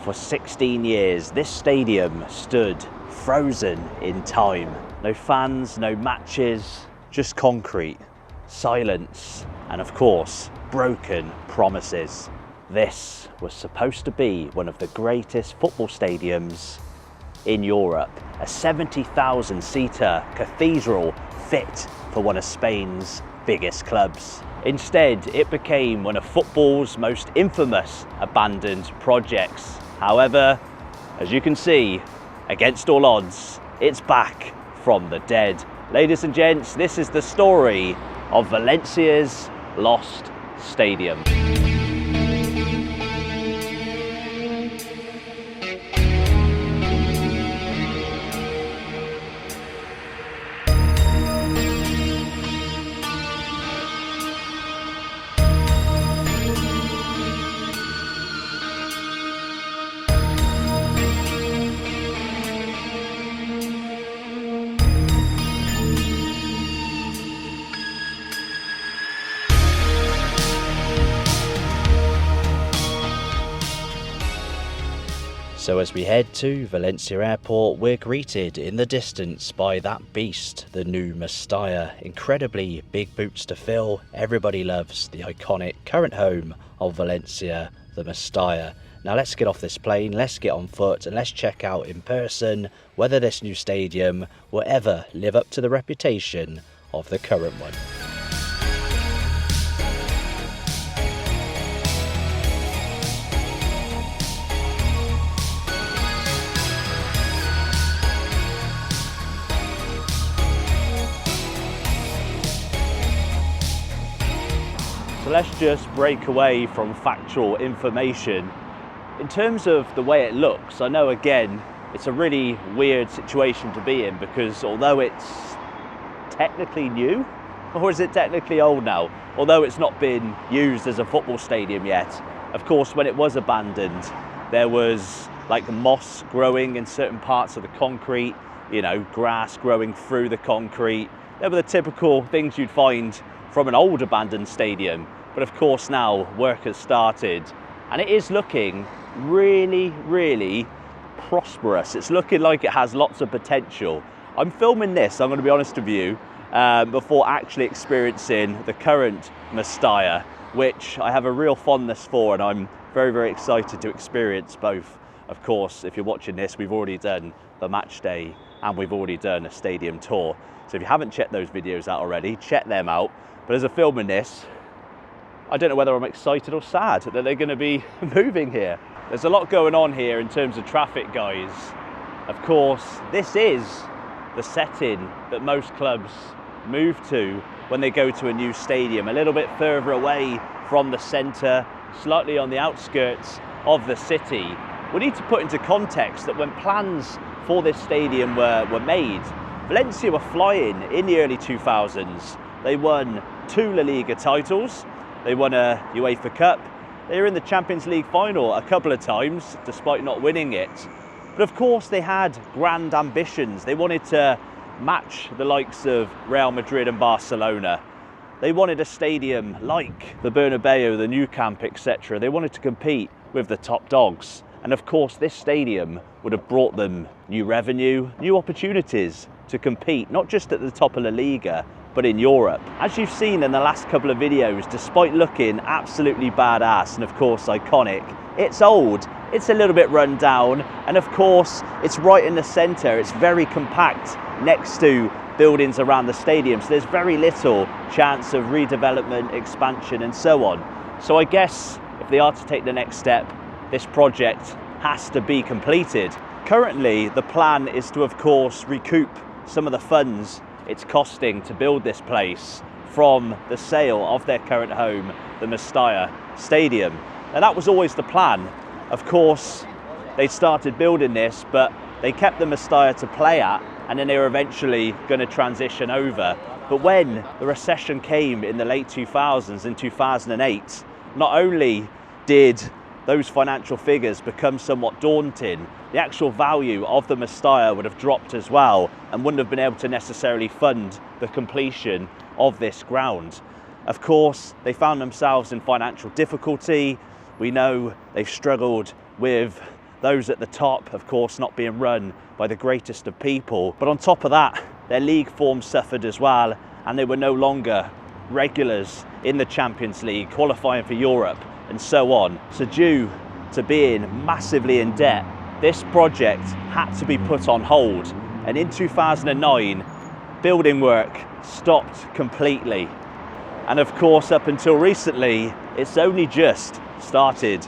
For 16 years, this stadium stood frozen in time. No fans, no matches, just concrete, silence, and of course, broken promises. This was supposed to be one of the greatest football stadiums in Europe, a 70,000 seater cathedral fit for one of Spain's biggest clubs. Instead, it became one of football's most infamous abandoned projects. However, as you can see, against all odds, it's back from the dead. Ladies and gents, this is the story of Valencia's lost stadium. So as we head to Valencia Airport, we're greeted in the distance by that beast, the Nou Mestalla. Incredibly big boots to fill. Everybody loves the iconic current home of Valencia, the Mestalla. Now let's get off this plane, let's get on foot, and let's check out in person whether this new stadium will ever live up to the reputation of the current one. So let's just break away from factual information. In terms of the way it looks, I know again, it's a really weird situation to be in because although it's technically new, or is it technically old now? Although it's not been used as a football stadium yet, of course, when it was abandoned, there was like moss growing in certain parts of the concrete, you know, grass growing through the concrete. They were the typical things you'd find from an old abandoned stadium. But of course now work has started and it is looking really, really prosperous. It's looking like it has lots of potential. I'm filming this, I'm going to be honest with you, before actually experiencing the current Mestalla, which I have a real fondness for, and I'm very, very excited to experience both. Of course, if you're watching this, we've already done the match day and we've already done a stadium tour. So if you haven't checked those videos out already, check them out. But as I'm filming this, I don't know whether I'm excited or sad that they're going to be moving here. There's a lot going on here in terms of traffic, guys. Of course, this is the setting that most clubs move to when they go to a new stadium, a little bit further away from the centre, slightly on the outskirts of the city. We need to put into context that when plans for this stadium were made, Valencia were flying in the early 2000s. They won 2 La Liga titles. They won a UEFA Cup. They were in the Champions League final a couple of times, despite not winning it. But of course, they had grand ambitions. They wanted to match the likes of Real Madrid and Barcelona. They wanted a stadium like the Bernabeu, the Nou Camp, etc. They wanted to compete with the top dogs. And of course, this stadium would have brought them new revenue, new opportunities to compete, not just at the top of La Liga, but in Europe. As you've seen in the last couple of videos, despite looking absolutely badass and of course iconic, it's old, it's a little bit run down, and of course it's right in the centre. It's very compact next to buildings around the stadium, so there's very little chance of redevelopment, expansion and so on. So I guess if they are to take the next step, this project has to be completed. Currently the plan is to of course recoup some of the funds it's costing to build this place from the sale of their current home, the Mestalla Stadium. And that was always the plan. Of course, they started building this, but they kept the Mestalla to play at, and then they were eventually going to transition over. But when the recession came in the late 2000s, in 2008, not only did those financial figures become somewhat daunting, the actual value of the Mestalla would have dropped as well and wouldn't have been able to necessarily fund the completion of this ground. Of course, they found themselves in financial difficulty. We know they've struggled with those at the top, of course, not being run by the greatest of people. But on top of that, their league form suffered as well, and they were no longer regulars in the Champions League, qualifying for Europe and so on. So due to being massively in debt, this project had to be put on hold. And in 2009, building work stopped completely. And of course, up until recently, it's only just started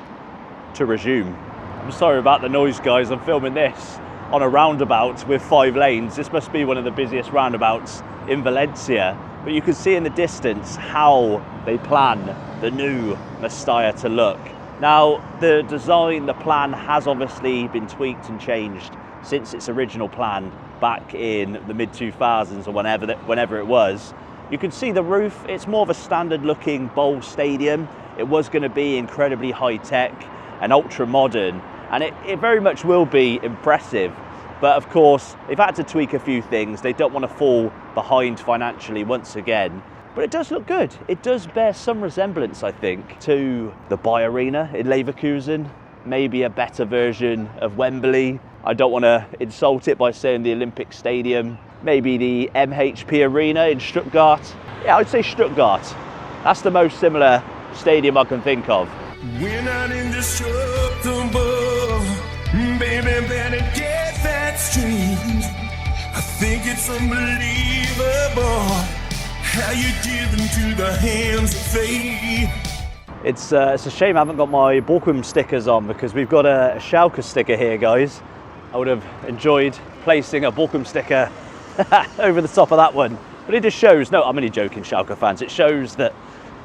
to resume. I'm sorry about the noise, guys. I'm filming this on a roundabout with 5 lanes. This must be one of the busiest roundabouts in Valencia. But you can see in the distance how they plan the new Mestalla to look. Now, the design, the plan has obviously been tweaked and changed since its original plan back in the mid-2000s or whenever it was. You can see the roof, it's more of a standard looking bowl stadium. It was going to be incredibly high tech and ultra modern, and it very much will be impressive. But of course, they've had to tweak a few things. They don't want to fall behind financially once again. But it does look good. It does bear some resemblance, I think, to the Bay Arena in Leverkusen, maybe a better version of Wembley. I don't want to insult it by saying the Olympic Stadium, maybe the MHP Arena in Stuttgart. Yeah, I'd say Stuttgart. That's the most similar stadium I can think of. We're not indestructible, baby, better get that straight. I think it's unbelievable how you give into the hands of fate. It's a shame I haven't got my Bochum stickers on, because we've got a Schalke sticker here, guys. I would have enjoyed placing a Bochum sticker over the top of that one. But it just shows, no, I'm only joking, Schalke fans, it shows that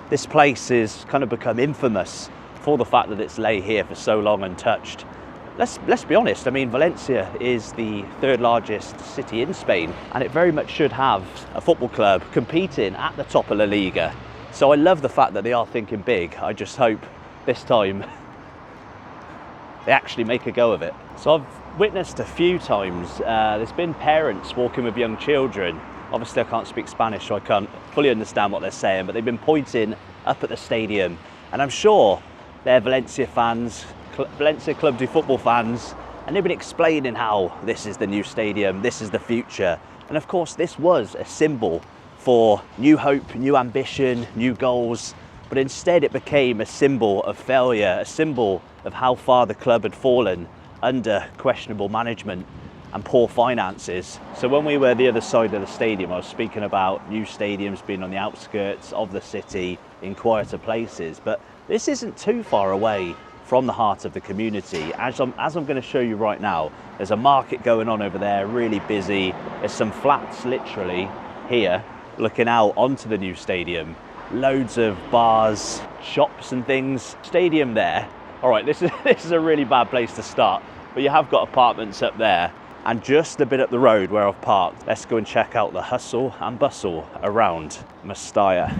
this place has kind of become infamous for the fact that it's lay here for so long untouched. Let's be honest, I mean, Valencia is the 3rd largest city in Spain, and it very much should have a football club competing at the top of La Liga. So I love the fact that they are thinking big. I just hope this time they actually make a go of it. So I've witnessed a few times, there's been parents walking with young children. Obviously I can't speak Spanish, so I can't fully understand what they're saying, but they've been pointing up at the stadium, and I'm sure they're Valencia fans, Valencia Club de Football fans, and they've been explaining how this is the new stadium, this is the future. And of course this was a symbol for new hope, new ambition, new goals, but instead it became a symbol of failure, a symbol of how far the club had fallen under questionable management and poor finances. So when we were the other side of the stadium, I was speaking about new stadiums being on the outskirts of the city in quieter places, but this isn't too far away from the heart of the community. As I'm going to show you right now, there's a market going on over there, really busy. There's some flats literally here looking out onto the new stadium. Loads of bars, shops and things. Stadium there. All right, this is a really bad place to start, but you have got apartments up there, and just a bit up the road where I've parked, let's go and check out the hustle and bustle around Mestalla.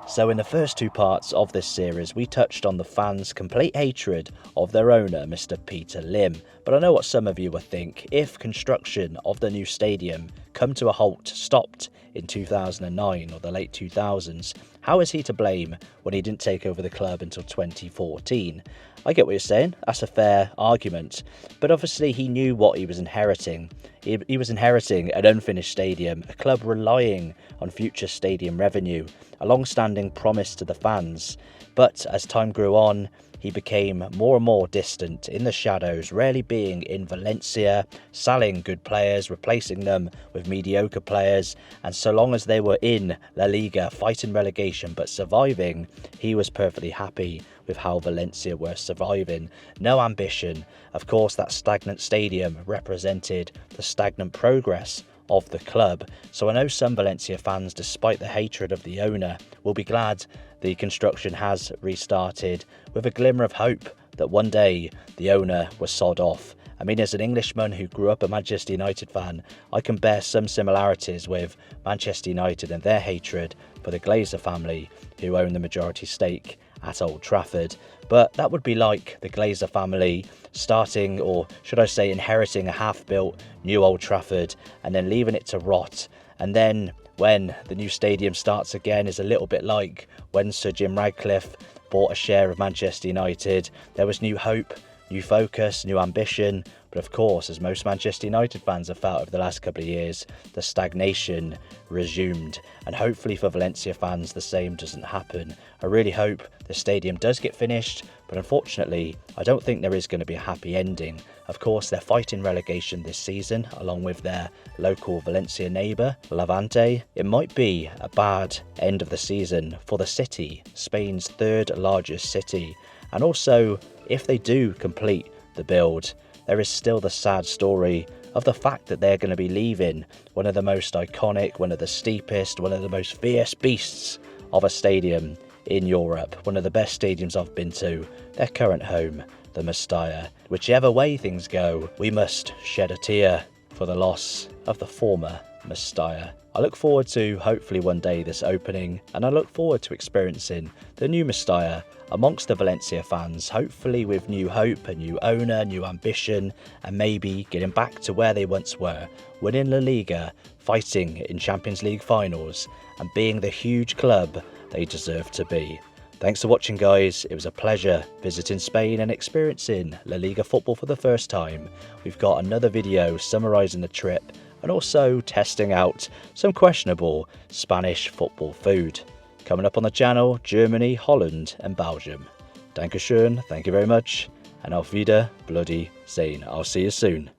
So in the first 2 parts of this series, we touched on the fans' complete hatred of their owner, Mr. Peter Lim. But I know what some of you will think. If construction of the new stadium come to a halt, stopped in 2009 or the late 2000s, how is he to blame when he didn't take over the club until 2014? I get what you're saying, that's a fair argument, but obviously he knew what he was inheriting. He was inheriting an unfinished stadium, a club relying on future stadium revenue, a long-standing promise to the fans. But as time grew on, he became more and more distant, in the shadows, rarely being in Valencia, selling good players, replacing them with mediocre players, and so long as they were in La Liga, fighting relegation but surviving, he was perfectly happy with how Valencia were surviving. No ambition. Of course, that stagnant stadium represented the stagnant progress of the club. So I know some Valencia fans, despite the hatred of the owner, will be glad the construction has restarted, with a glimmer of hope that one day the owner was sod off. I mean, as an Englishman who grew up a Manchester United fan, I can bear some similarities with Manchester United and their hatred for the Glazer family, who own the majority stake at Old Trafford. But that would be like the Glazer family starting, or should I say inheriting, a half-built new Old Trafford and then leaving it to rot. And then when the new stadium starts again is a little bit like when Sir Jim Ratcliffe bought a share of Manchester United. There was new hope, new focus, new ambition. But of course, as most Manchester United fans have felt over the last couple of years, the stagnation resumed. And hopefully for Valencia fans, the same doesn't happen. I really hope the stadium does get finished, but unfortunately, I don't think there is going to be a happy ending. Of course, they're fighting relegation this season, along with their local Valencia neighbour, Levante. It might be a bad end of the season for the city, Spain's third largest city. And also, if they do complete the build, there is still the sad story of the fact that they're going to be leaving one of the most iconic, one of the steepest, one of the most fierce beasts of a stadium in Europe. One of the best stadiums I've been to, their current home, the Mestalla. Whichever way things go, we must shed a tear for the loss of the former Mestalla. I look forward to hopefully one day this opening, and I look forward to experiencing the new Mestalla amongst the Valencia fans, hopefully with new hope, a new owner, new ambition, and maybe getting back to where they once were, winning La Liga, fighting in Champions League finals, and being the huge club they deserve to be. Thanks for watching, guys. It was a pleasure visiting Spain and experiencing La Liga football for the first time. We've got another video summarising the trip and also testing out some questionable Spanish football food. Coming up on the channel, Germany, Holland and Belgium. Dankeschön, thank you very much, and auf Wiedersehen. I'll see you soon.